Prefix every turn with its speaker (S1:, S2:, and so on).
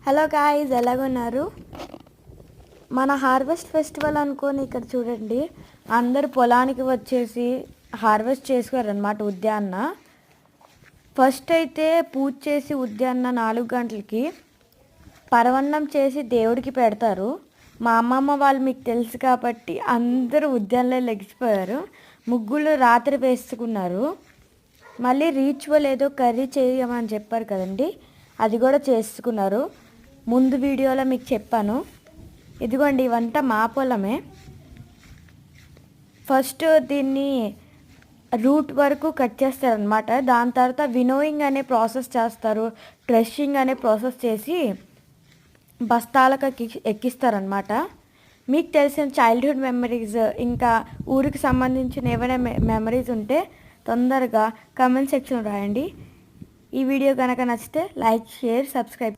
S1: Hello guys, ఎలాగున్నారు? మన harvest festival అనుకొని ఇక్కడ చూడండి, అందరు పొలానికి వచ్చేసి హార్వెస్ట్ చేసుకోరనమాట ఉదయాన్న. ఫస్ట్ అయితే పూజ చేసి ఉదయాన్న 4 గంటలకి పరవన్నం చేసి దేవుడికి పెడతారు. మా అమ్మమ్మ వాళ్ళు మీకు తెలుసు కాబట్టి అందరూ ఉదయాన్నే లెగిసిపోయారు. ముగ్గులు రాత్రి వేసుకున్నారు. మళ్ళీ రీచువల్ ఏదో కర్రీ చేయమని చెప్పారు కదండి, అది కూడా చేసుకున్నారు. ముందు వీడియోలో మీకు చెప్పాను. ఇదిగోండి, ఇవంతా మా పొలమే. ఫస్ట్ దీన్ని రూట్ వరకు కట్ చేస్తారనమాట. దాని తర్వాత వినోయింగ్ అనే ప్రాసెస్ చేస్తారు. ట్రెషింగ్ అనే ప్రాసెస్ చేసి బస్తాలకు ఎక్కిస్తారనమాట. మీకు తెలిసిన చైల్డ్హుడ్ మెమరీస్, ఇంకా ఊరికి సంబంధించిన ఏమైనా మెమరీస్ ఉంటే తొందరగా కామెంట్ సెక్షన్లో రాయండి. ఈ వీడియో కనుక నచ్చితే లైక్, షేర్, సబ్స్క్రైబ్.